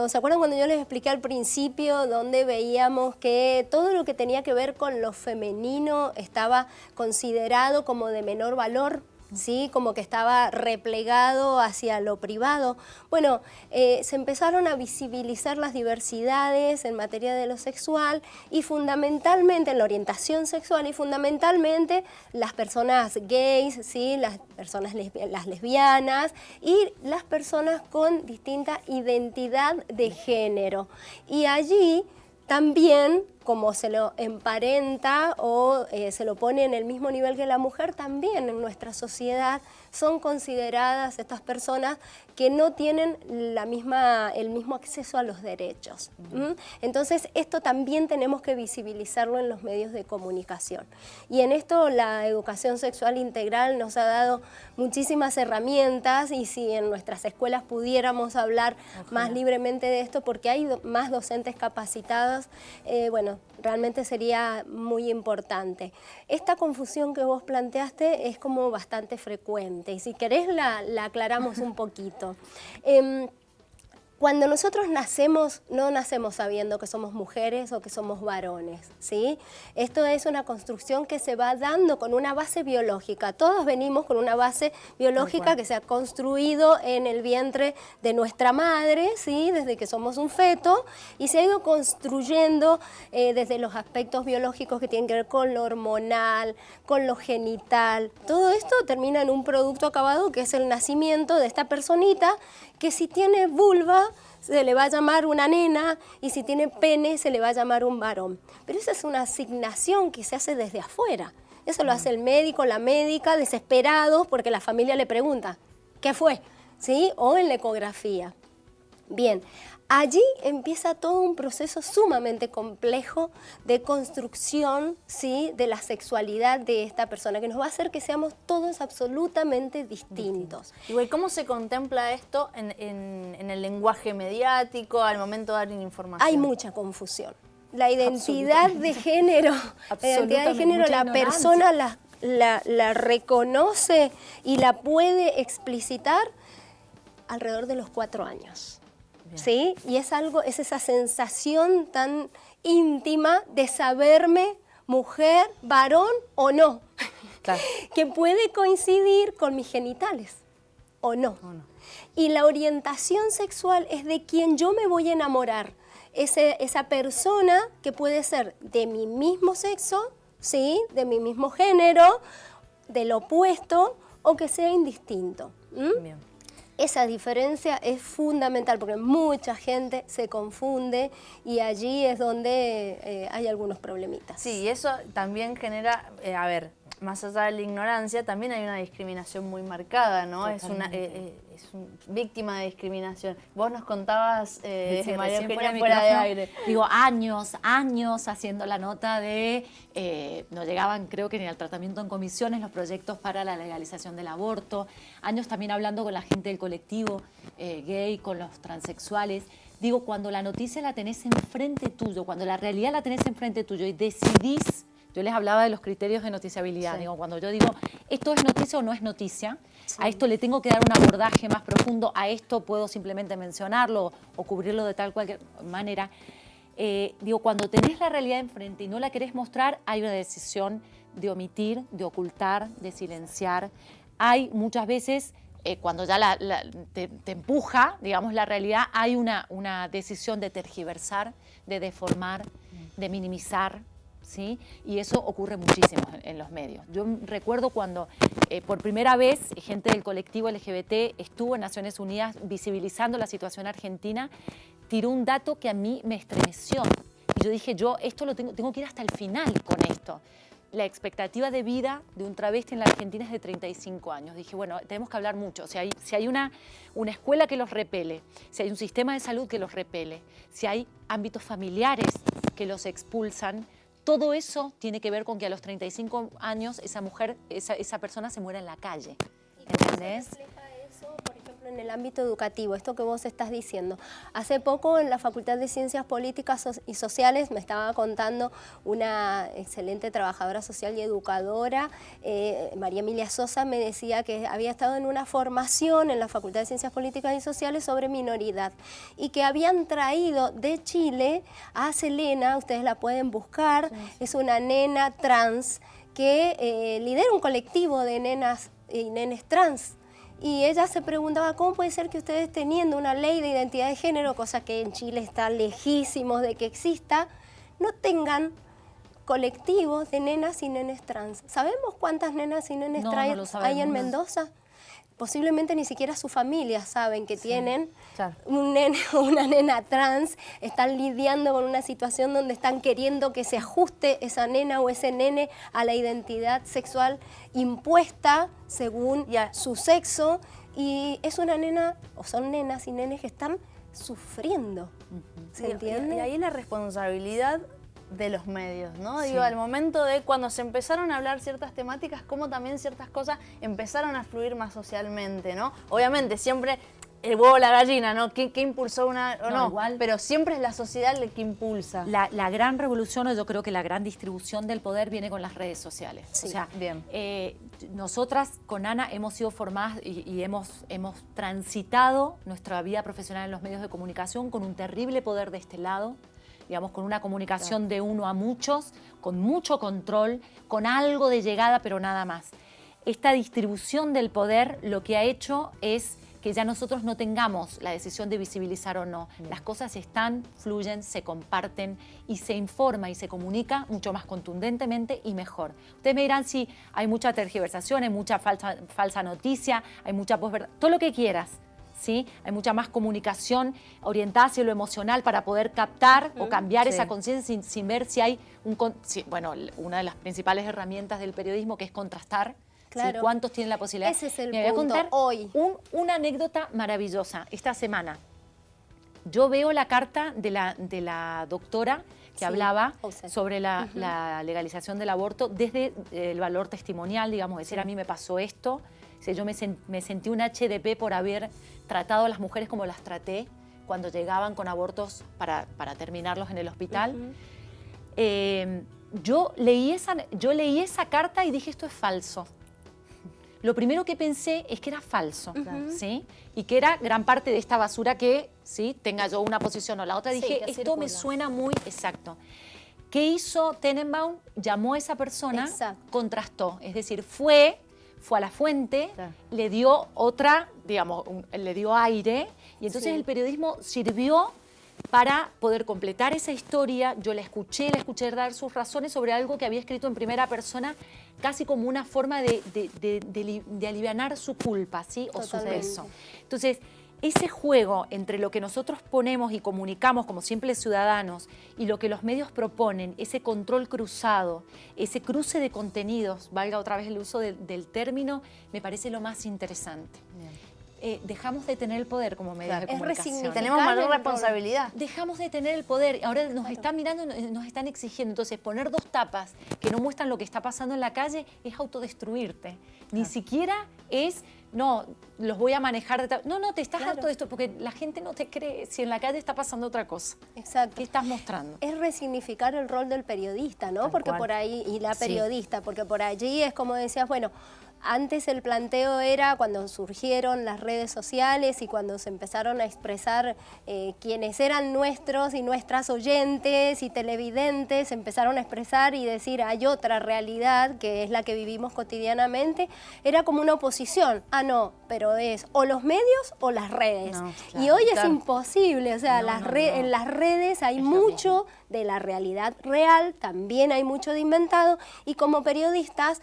¿se acuerdan cuando yo les expliqué al principio donde veíamos que todo lo que tenía que ver con lo femenino estaba considerado como de menor valor? ¿Sí? Como que estaba replegado hacia lo privado. Bueno, se empezaron a visibilizar las diversidades en materia de lo sexual y fundamentalmente en la orientación sexual y fundamentalmente las personas gays, ¿sí? Las personas las lesbianas y las personas con distinta identidad de género. Y allí también, como se lo emparenta o se lo pone en el mismo nivel que la mujer, también en nuestra sociedad son consideradas estas personas que no tienen el mismo acceso a los derechos. Entonces, esto también tenemos que visibilizarlo en los medios de comunicación. Y en esto la educación sexual integral nos ha dado muchísimas herramientas y si en nuestras escuelas pudiéramos hablar más libremente de esto, porque hay más docentes capacitados, bueno, realmente sería muy importante. Esta confusión que vos planteaste es como bastante frecuente y si querés la aclaramos un poquito. Cuando nosotros nacemos, no nacemos sabiendo que somos mujeres o que somos varones, ¿sí? Esto es una construcción que se va dando con una base biológica. Todos venimos con una base biológica que se ha construido en el vientre de nuestra madre, ¿sí? Desde que somos un feto, y se ha ido construyendo desde los aspectos biológicos que tienen que ver con lo hormonal, con lo genital. Todo esto termina en un producto acabado que es el nacimiento de esta personita que si tiene vulva se le va a llamar una nena y si tiene pene se le va a llamar un varón. Pero esa es una asignación que se hace desde afuera. Eso lo hace el médico, la médica, desesperados porque la familia le pregunta, ¿qué fue? ¿Sí? O en la ecografía. Bien, allí empieza todo un proceso sumamente complejo de construcción, ¿sí? De la sexualidad de esta persona, que nos va a hacer que seamos todos absolutamente distintos. Igual, ¿cómo se contempla esto en el lenguaje mediático al momento de dar información? Hay mucha confusión. La identidad de género, la persona la reconoce y la puede explicitar alrededor de los 4 años. ¿Sí? Y es esa sensación tan íntima de saberme mujer, varón o no, claro, que puede coincidir con mis genitales o no. Y la orientación sexual es de quien yo me voy a enamorar, esa persona que puede ser de mi mismo sexo, ¿sí? De mi mismo género, del opuesto o que sea indistinto. Bien. Esa diferencia es fundamental porque mucha gente se confunde y allí es donde hay algunos problemitas. Sí, y eso también genera, más allá de la ignorancia, también hay una discriminación muy marcada, ¿no? Es una víctima de discriminación. Vos nos contabas, María Eugenia, fuera de aire. Digo, años haciendo la nota de, no llegaban creo que ni al tratamiento en comisiones los proyectos para la legalización del aborto, años también hablando con la gente del colectivo gay, con los transexuales. Digo, cuando la noticia la tenés enfrente tuyo, cuando la realidad la tenés enfrente tuyo y decidís. Yo les hablaba de los criterios de noticiabilidad. Sí. Digo, cuando yo digo, ¿esto es noticia o no es noticia? Sí. A esto le tengo que dar un abordaje más profundo, a esto puedo simplemente mencionarlo o cubrirlo de tal cualquier manera. Digo, cuando tenés la realidad enfrente y no la querés mostrar, hay una decisión de omitir, de ocultar, de silenciar. Hay muchas veces cuando ya te empuja, digamos, la realidad, hay una decisión de tergiversar, de deformar, de minimizar, ¿sí? Y eso ocurre muchísimo en los medios. Yo recuerdo cuando por primera vez gente del colectivo LGBT estuvo en Naciones Unidas visibilizando la situación argentina, tiró un dato que a mí me estremeció. Y yo dije, esto tengo que ir hasta el final con esto. La expectativa de vida de un travesti en la Argentina es de 35 años. Dije, bueno, tenemos que hablar mucho. O sea, si hay una escuela que los repele, si hay un sistema de salud que los repele, si hay ámbitos familiares que los expulsan, todo eso tiene que ver con que a los 35 años esa mujer, esa persona se muera en la calle. ¿Entendés? Por ejemplo, en el ámbito educativo, esto que vos estás diciendo. Hace poco en la Facultad de Ciencias Políticas y Sociales me estaba contando una excelente trabajadora social y educadora, María Emilia Sosa, me decía que había estado en una formación en la Facultad de Ciencias Políticas y Sociales sobre minoridad y que habían traído de Chile a Selena, ustedes la pueden buscar, es una nena trans que lidera un colectivo de nenas y nenes trans. Y ella se preguntaba, ¿cómo puede ser que ustedes teniendo una ley de identidad de género, cosa que en Chile está lejísimos de que exista, no tengan colectivos de nenas y nenes trans? ¿Sabemos cuántas nenas y nenes trans hay en Mendoza? Posiblemente ni siquiera sus familias saben que tienen un nene o una nena trans, están lidiando con una situación donde están queriendo que se ajuste esa nena o ese nene a la identidad sexual impuesta según su sexo, y es una nena o son nenas y nenes que están sufriendo. ¿Se entiende? Y ahí la responsabilidad de los medios, ¿no? Sí. Digo, al momento de cuando se empezaron a hablar ciertas temáticas, como también ciertas cosas empezaron a fluir más socialmente, ¿no? Obviamente siempre el huevo o la gallina, ¿no? ¿Qué impulsó una o no? Igual, pero siempre es la sociedad la que impulsa. La gran revolución, o yo creo que la gran distribución del poder viene con las redes sociales. Sí, o sea, bien. Nosotras con Ana hemos sido formadas y hemos transitado nuestra vida profesional en los medios de comunicación con un terrible poder de este lado, digamos, con una comunicación de uno a muchos, con mucho control, con algo de llegada, pero nada más. Esta distribución del poder lo que ha hecho es que ya nosotros no tengamos la decisión de visibilizar o no. Las cosas están, fluyen, se comparten y se informa y se comunica mucho más contundentemente y mejor. Ustedes me dirán si hay mucha tergiversación, hay mucha falsa noticia, hay mucha posverdad, todo lo que quieras. ¿Sí? Hay mucha más comunicación orientada hacia lo emocional para poder captar o cambiar esa conciencia sin ver si hay bueno, una de las principales herramientas del periodismo, que es contrastar. Claro. ¿Sí? ¿Cuántos tienen la posibilidad? Ese es el Me voy a punto contar hoy. Una anécdota maravillosa. Esta semana yo veo la carta de la doctora que hablaba sobre la legalización del aborto desde el valor testimonial, digamos, decir, a mí me pasó esto. O sea, yo me sentí un HDP por haber tratado a las mujeres como las traté cuando llegaban con abortos para terminarlos en el hospital. Yo leí esa carta y dije, esto es falso. Lo primero que pensé es que era falso, ¿sí? Y que era gran parte de esta basura que, ¿sí? Tenga yo una posición o la otra. Dije, esto me suena muy exacto. ¿Qué hizo Tenenbaum? Llamó a esa persona, contrastó. Es decir, fue a la fuente, le dio otra, digamos, le dio aire, y entonces el periodismo sirvió para poder completar esa historia. Yo la escuché dar sus razones sobre algo que había escrito en primera persona, casi como una forma de alivianar su culpa, ¿sí? O su peso. Entonces, ese juego entre lo que nosotros ponemos y comunicamos como simples ciudadanos y lo que los medios proponen, ese control cruzado, ese cruce de contenidos, valga otra vez el uso del término, me parece lo más interesante. Dejamos de tener el poder como medios de comunicación. Tenemos mayor responsabilidad. Dejamos de tener el poder. Ahora nos están mirando y nos están exigiendo. Entonces, poner dos tapas que no muestran lo que está pasando en la calle es autodestruirte. Ni siquiera es, no, los voy a manejar. No, te estás harto de esto porque la gente no te cree si en la calle está pasando otra cosa. Exacto. ¿Qué estás mostrando? Es resignificar el rol del periodista, ¿no? Porque por ahí, y la periodista, porque por allí es como decías, bueno, Antes el planteo era cuando surgieron las redes sociales y cuando se empezaron a expresar quienes eran nuestros y nuestras oyentes y televidentes, empezaron a expresar y decir hay otra realidad que es la que vivimos cotidianamente, era como una oposición. Ah, no, pero es o los medios o las redes. No, claro, y hoy claro. es imposible, o sea, en las redes hay mucho de la realidad real, también hay mucho de inventado y como periodistas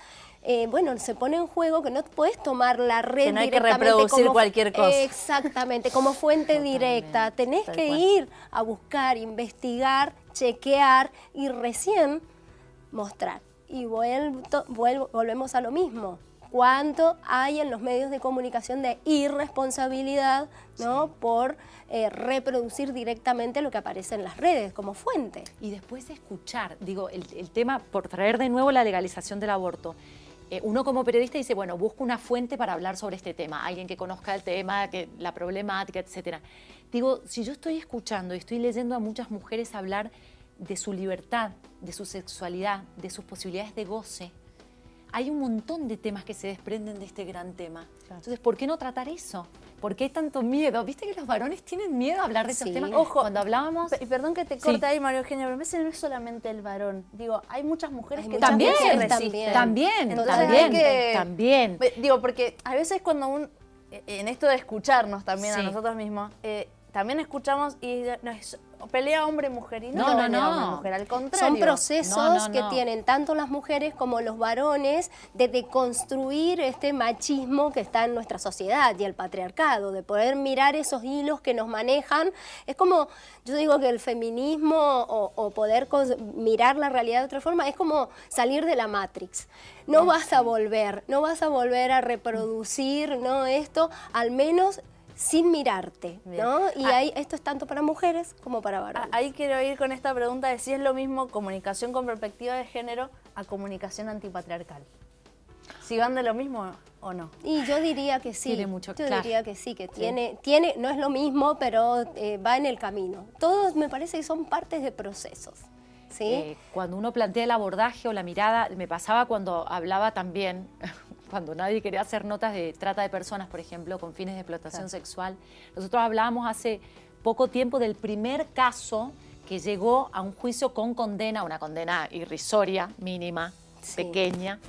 bueno, se pone en juego que no puedes tomar la red que no hay que directamente reproducir como, cualquier cosa. Exactamente, como fuente directa. Tenés que ir a buscar, investigar, chequear y recién mostrar. Y volvemos a lo mismo. ¿Cuánto hay en los medios de comunicación de irresponsabilidad, ¿no? Por reproducir directamente lo que aparece en las redes como fuente? Y después escuchar, digo, el tema, por traer de nuevo la legalización del aborto, uno como periodista dice, bueno, busco una fuente para hablar sobre este tema, alguien que conozca el tema, la problemática, etcétera. Digo, si yo estoy escuchando y estoy leyendo a muchas mujeres hablar de su libertad, de su sexualidad, de sus posibilidades de goce, hay un montón de temas que se desprenden de este gran tema. Claro. Entonces, ¿por qué no tratar eso? ¿Por qué hay tanto miedo? ¿Viste que los varones tienen miedo a hablar de esos temas? Ojo, cuando hablábamos... Y perdón que te corte ahí, María Eugenia, pero a veces no es solamente el varón. Digo, hay muchas mujeres que también se resisten. También. Digo, porque a veces cuando en esto de escucharnos también a nosotros mismos, también escuchamos y pelea hombre-mujer y no pelea hombre-mujer, al contrario. Son procesos que tienen tanto las mujeres como los varones de deconstruir este machismo que está en nuestra sociedad y el patriarcado, de poder mirar esos hilos que nos manejan. Es como, yo digo que el feminismo o poder mirar la realidad de otra forma es como salir de la Matrix. No vas a volver a reproducir, ¿no? Esto, al menos sin mirarte, ¿no? Y esto es tanto para mujeres como para varones. Ahí quiero ir con esta pregunta de si es lo mismo comunicación con perspectiva de género a comunicación antipatriarcal. ¿Si van de lo mismo o no? Y yo diría que sí. Tiene mucho, diría que sí, que tiene, no es lo mismo, pero va en el camino. Todos me parece que son partes de procesos. ¿Sí? Cuando uno plantea el abordaje o la mirada, me pasaba cuando hablaba también, cuando nadie quería hacer notas de trata de personas, por ejemplo, con fines de explotación sexual. Nosotros hablábamos hace poco tiempo del primer caso que llegó a un juicio con condena, una condena irrisoria, mínima, pequeña,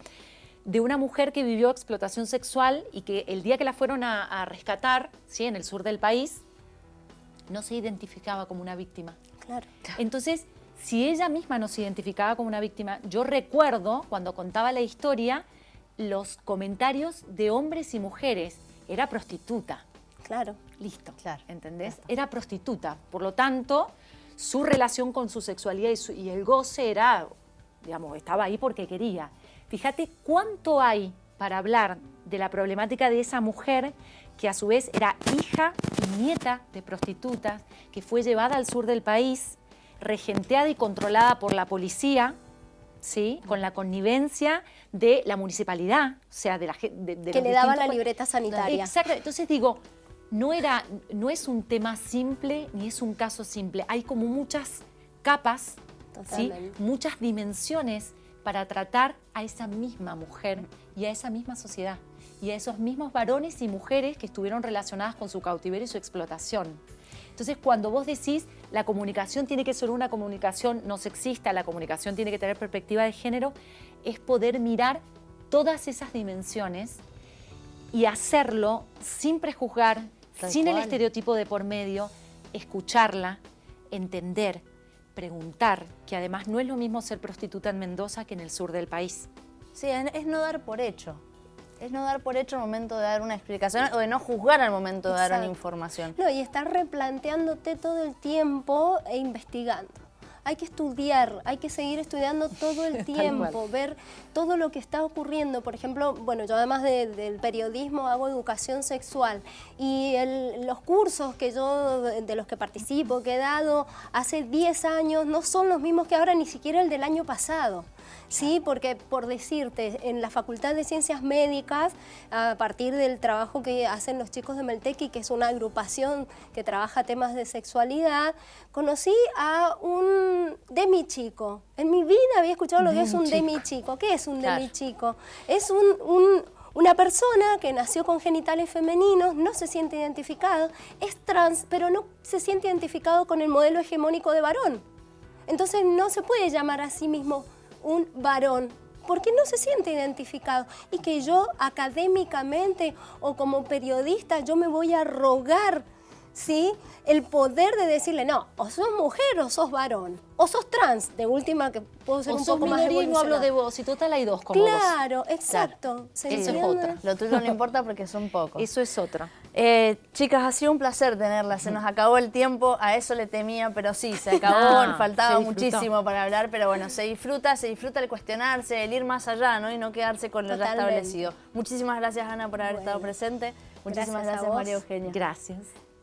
de una mujer que vivió explotación sexual y que el día que la fueron a rescatar, ¿sí?, en el sur del país, no se identificaba como una víctima. Claro. Entonces, si ella misma no se identificaba como una víctima, yo recuerdo, cuando contaba la historia, los comentarios de hombres y mujeres. Era prostituta. Claro. Listo. Claro. ¿Entendés? Era prostituta. Por lo tanto, su relación con su sexualidad y el goce era, digamos, estaba ahí porque quería. Fíjate cuánto hay para hablar de la problemática de esa mujer que a su vez era hija y nieta de prostitutas, que fue llevada al sur del país, regenteada y controlada por la policía, ¿sí?, con la connivencia de la municipalidad, o sea, de que le daba la libreta sanitaria. Exacto. Entonces digo, no es un tema simple ni es un caso simple. Hay como muchas capas, ¿sí?, muchas dimensiones para tratar a esa misma mujer y a esa misma sociedad y a esos mismos varones y mujeres que estuvieron relacionadas con su cautiverio y su explotación. Entonces, cuando vos decís la comunicación tiene que ser una comunicación no sexista, la comunicación tiene que tener perspectiva de género, es poder mirar todas esas dimensiones y hacerlo sin prejuzgar, sin el estereotipo de por medio, escucharla, entender, preguntar, que además no es lo mismo ser prostituta en Mendoza que en el sur del país. Sí, es no dar por hecho. Es no dar por hecho al momento de dar una explicación o de no juzgar al momento de dar una información. No, y estar replanteándote todo el tiempo e investigando. Hay que estudiar, hay que seguir estudiando todo el tiempo, ver todo lo que está ocurriendo. Por ejemplo, bueno, yo además del periodismo hago educación sexual y los cursos que yo, de los que participo, que he dado hace 10 años, no son los mismos que ahora, ni siquiera el del año pasado. Sí, porque por decirte, en la Facultad de Ciencias Médicas, a partir del trabajo que hacen los chicos de Meltequi, que es una agrupación que trabaja temas de sexualidad, conocí a un demichico. En mi vida había escuchado lo que es un demichico. ¿Qué es un demichico? Es Una persona que nació con genitales femeninos, no se siente identificado, es trans, pero no se siente identificado con el modelo hegemónico de varón. Entonces no se puede llamar a sí mismo un varón, porque no se siente identificado. Y que yo académicamente o como periodista yo me voy a arrogar, ¿sí?, el poder de decirle, no, o sos mujer o sos varón, o sos trans, de última que puedo ser o un sos poco más minoría y no hablo evolucionada. de vos, y total hay dos como vos. Claro, exacto. ¿Se Eso es entiende? otra. Lo tuyo no importa porque son pocos. Eso es otra. Chicas, ha sido un placer tenerlas. Se nos acabó el tiempo, a eso le temía, pero sí, se acabó, faltaba se disfrutó. muchísimo para hablar, pero bueno, se disfruta el cuestionarse, el ir más allá, ¿no? Y no quedarse con lo ya Totalmente. establecido. Muchísimas gracias, Ana, por haber estado presente. Muchísimas gracias a gracias, vos. María Eugenia. Gracias.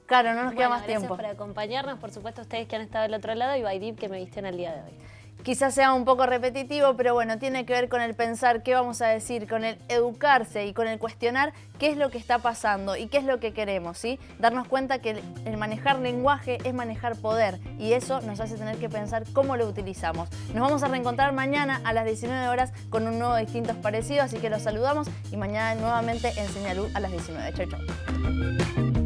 Claro, no nos queda Bueno, más tiempo. Gracias por acompañarnos, por supuesto, ustedes que han estado del otro lado y Baidip que me visten el día de hoy. Quizás sea un poco repetitivo, pero bueno, tiene que ver con el pensar qué vamos a decir, con el educarse y con el cuestionar qué es lo que está pasando y qué es lo que queremos, ¿sí? Darnos cuenta que el manejar lenguaje es manejar poder y eso nos hace tener que pensar cómo lo utilizamos. Nos vamos a reencontrar mañana a las 19 horas con un nuevo Distintos Parecidos, así que los saludamos y mañana nuevamente en Señalú a las 19. Chau, chau.